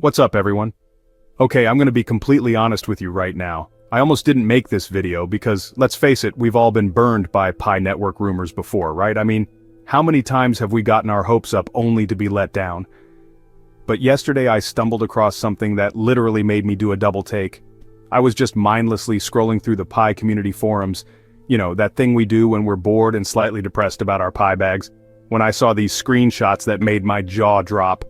What's up, everyone? Okay, I'm gonna be completely honest with you right now. I almost didn't make this video because, let's face it, we've all been burned by Pi Network rumors before, right? I mean, how many times have we gotten our hopes up only to be let down? But yesterday I stumbled across something that literally made me do a double take. I was just mindlessly scrolling through the Pi community forums, that thing we do when we're bored and slightly depressed about our Pi bags, when I saw these screenshots that made my jaw drop.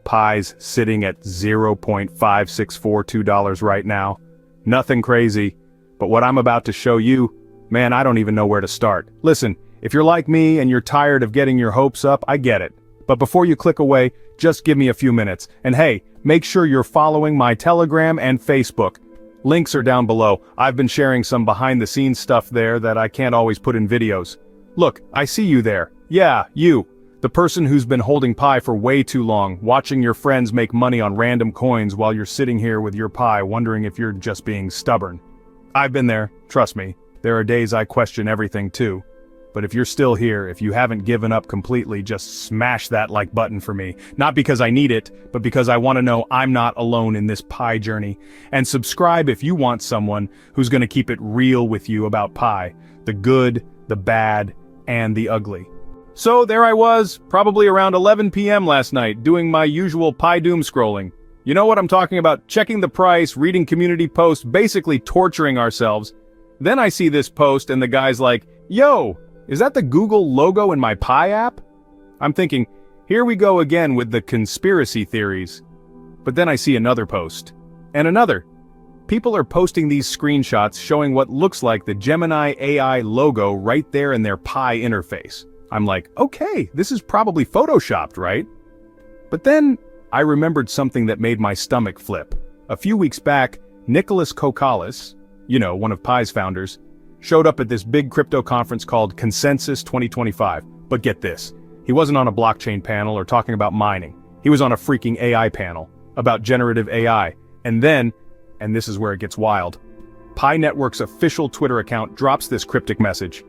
Pi's sitting at $0.5642 right now. Nothing crazy, but what I'm about to show you, man, I don't even know where to start. Listen, if you're like me and you're tired of getting your hopes up, I get it. But before you click away, just give me a few minutes. And hey, make sure you're following my Telegram and Facebook. Links are down below. I've been sharing some behind-the-scenes stuff there that I can't always put in videos. Look, I see you there. Yeah, you. The person who's been holding Pi for way too long, watching your friends make money on random coins while you're sitting here with your Pi wondering if you're just being stubborn. I've been there, trust me. There are days I question everything too. But if you're still here, if you haven't given up completely, just smash that like button for me. Not because I need it, but because I want to know I'm not alone in this Pi journey. And subscribe if you want someone who's going to keep it real with you about Pi. The good, the bad, and the ugly. So there I was, probably around 11 p.m. last night, doing my usual Pi doom scrolling. You know what I'm talking about, checking the price, reading community posts, basically torturing ourselves. Then I see this post and the guy's like, "Yo, is that the Google logo in my Pi app?" I'm thinking, here we go again with the conspiracy theories. But then I see another post. And another. People are posting these screenshots showing what looks like the Gemini AI logo right there in their Pi interface. I'm like, okay, this is probably photoshopped, right? But then I remembered something that made my stomach flip. A few weeks back, Nicholas Kokalis, one of Pi's founders, showed up at this big crypto conference called Consensus 2025. But get this, he wasn't on a blockchain panel or talking about mining. He was on a freaking AI panel about generative AI. And then, and this is where it gets wild, Pi Network's official Twitter account drops this cryptic message.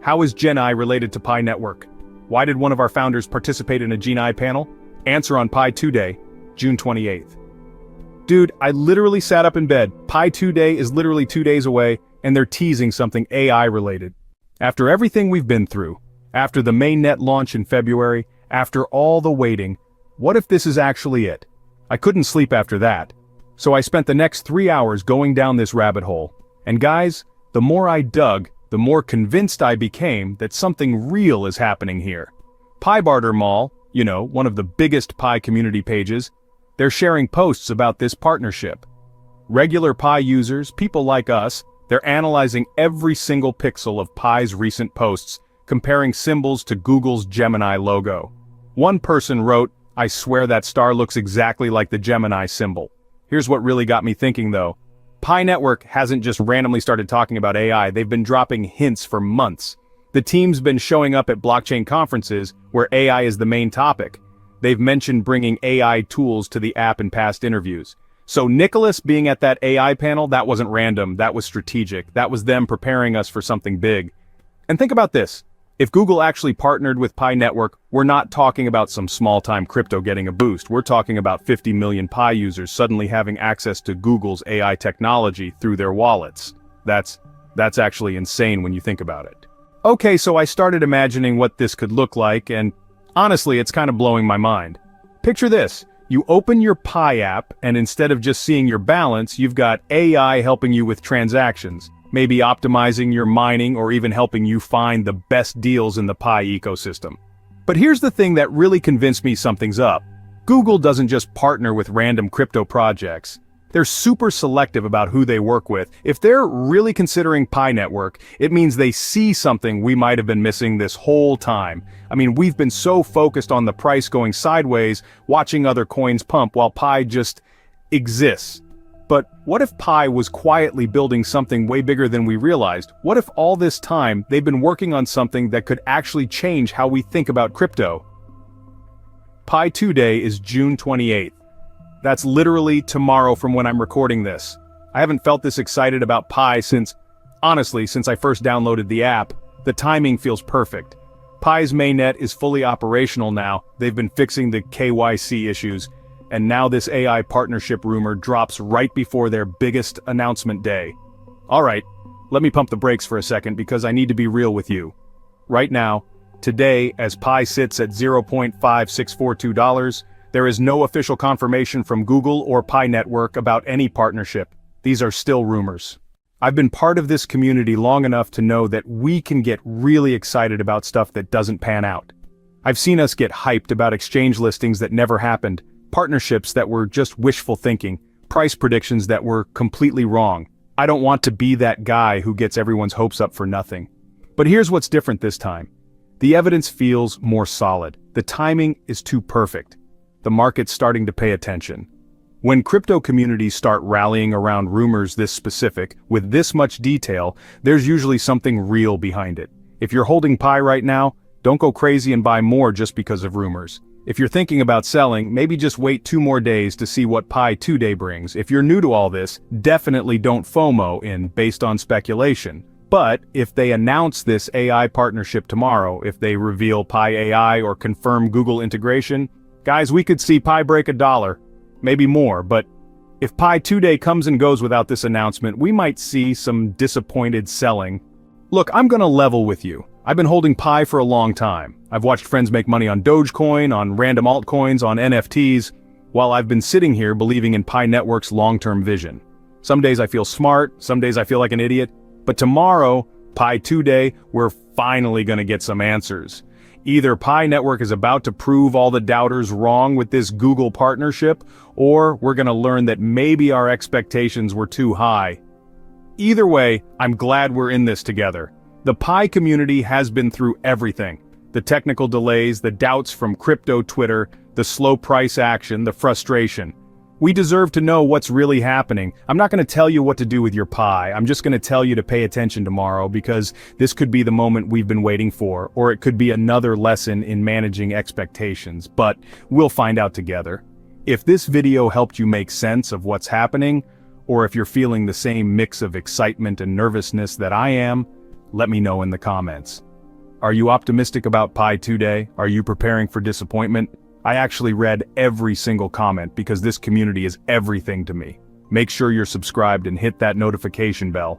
How is Gen I related to Pi Network? Why did one of our founders participate in a Gen I panel? Answer on Pi 2 Day, June 28th. Dude, I literally sat up in bed. Pi 2 Day is literally 2 days away, and they're teasing something AI related. After everything we've been through, after the mainnet launch in February, after all the waiting, what if this is actually it? I couldn't sleep after that. So I spent the next 3 hours going down this rabbit hole. And guys, the more I dug, the more convinced I became that something real is happening here. Pi Barter Mall, one of the biggest Pi community pages, they're sharing posts about this partnership. Regular Pi users, people like us, they're analyzing every single pixel of Pi's recent posts, comparing symbols to Google's Gemini logo. One person wrote, "I swear that star looks exactly like the Gemini symbol." Here's what really got me thinking though. Pi Network hasn't just randomly started talking about AI, they've been dropping hints for months. The team's been showing up at blockchain conferences where AI is the main topic. They've mentioned bringing AI tools to the app in past interviews. So Nicholas being at that AI panel, that wasn't random, that was strategic. That was them preparing us for something big. And think about this. If Google actually partnered with Pi Network, we're not talking about some small-time crypto getting a boost. We're talking about 50 million Pi users suddenly having access to Google's AI technology through their wallets. That's actually insane when you think about it. Okay, so I started imagining what this could look like, and honestly, it's kind of blowing my mind. Picture this. You open your Pi app, and instead of just seeing your balance, you've got AI helping you with transactions. Maybe optimizing your mining or even helping you find the best deals in the Pi ecosystem. But here's the thing that really convinced me something's up. Google doesn't just partner with random crypto projects. They're super selective about who they work with. If they're really considering Pi Network, it means they see something we might have been missing this whole time. I mean, we've been so focused on the price going sideways, watching other coins pump while Pi just exists. But what if Pi was quietly building something way bigger than we realized? What if all this time they've been working on something that could actually change how we think about crypto? Pi 2 Day is June 28th. That's literally tomorrow from when I'm recording this. I haven't felt this excited about Pi since I first downloaded the app. The timing feels perfect. Pi's mainnet is fully operational now. They've been fixing the KYC issues. and now this AI partnership rumor drops right before their biggest announcement day. Alright, let me pump the brakes for a second because I need to be real with you. Right now, today, as Pi sits at $0.5642, there is no official confirmation from Google or Pi Network about any partnership. These are still rumors. I've been part of this community long enough to know that we can get really excited about stuff that doesn't pan out. I've seen us get hyped about exchange listings that never happened, partnerships that were just wishful thinking, price predictions that were completely wrong. I don't want to be that guy who gets everyone's hopes up for nothing. But here's what's different this time. The evidence feels more solid. The timing is too perfect. The market's starting to pay attention. When crypto communities start rallying around rumors this specific, with this much detail, there's usually something real behind it. If you're holding Pi right now, don't go crazy and buy more just because of rumors. If you're thinking about selling, maybe just wait 2 more days to see what Pi 2-day brings. If you're new to all this, definitely don't FOMO in based on speculation. But if they announce this AI partnership tomorrow, if they reveal Pi AI or confirm Google integration, guys, we could see Pi break $1, maybe more, but if Pi 2-day comes and goes without this announcement, we might see some disappointed selling. Look, I'm gonna level with you. I've been holding Pi for a long time. I've watched friends make money on Dogecoin, on random altcoins, on NFTs, while I've been sitting here believing in Pi Network's long-term vision. Some days I feel smart, some days I feel like an idiot, but tomorrow, Pi 2-day, we're finally gonna get some answers. Either Pi Network is about to prove all the doubters wrong with this Google partnership, or we're gonna learn that maybe our expectations were too high. Either way, I'm glad we're in this together. The Pi community has been through everything. The technical delays, the doubts from crypto Twitter, the slow price action, the frustration. We deserve to know what's really happening. I'm not going to tell you what to do with your Pi. I'm just going to tell you to pay attention tomorrow because this could be the moment we've been waiting for, or it could be another lesson in managing expectations, but we'll find out together. If this video helped you make sense of what's happening, or if you're feeling the same mix of excitement and nervousness that I am, let me know in the comments. Are you optimistic about Pi 2-day? Are you preparing for disappointment? I actually read every single comment because this community is everything to me. Make sure you're subscribed and hit that notification bell.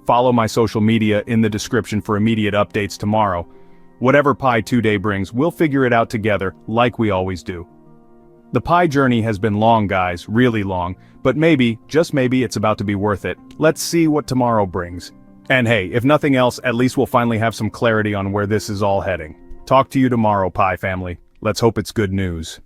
Follow my social media in the description for immediate updates tomorrow. Whatever Pi 2-day brings, we'll figure it out together like we always do. The Pi journey has been long, guys, really long, but maybe, just maybe, it's about to be worth it. Let's see what tomorrow brings. And hey, if nothing else, at least we'll finally have some clarity on where this is all heading. Talk to you tomorrow, Pi family. Let's hope it's good news.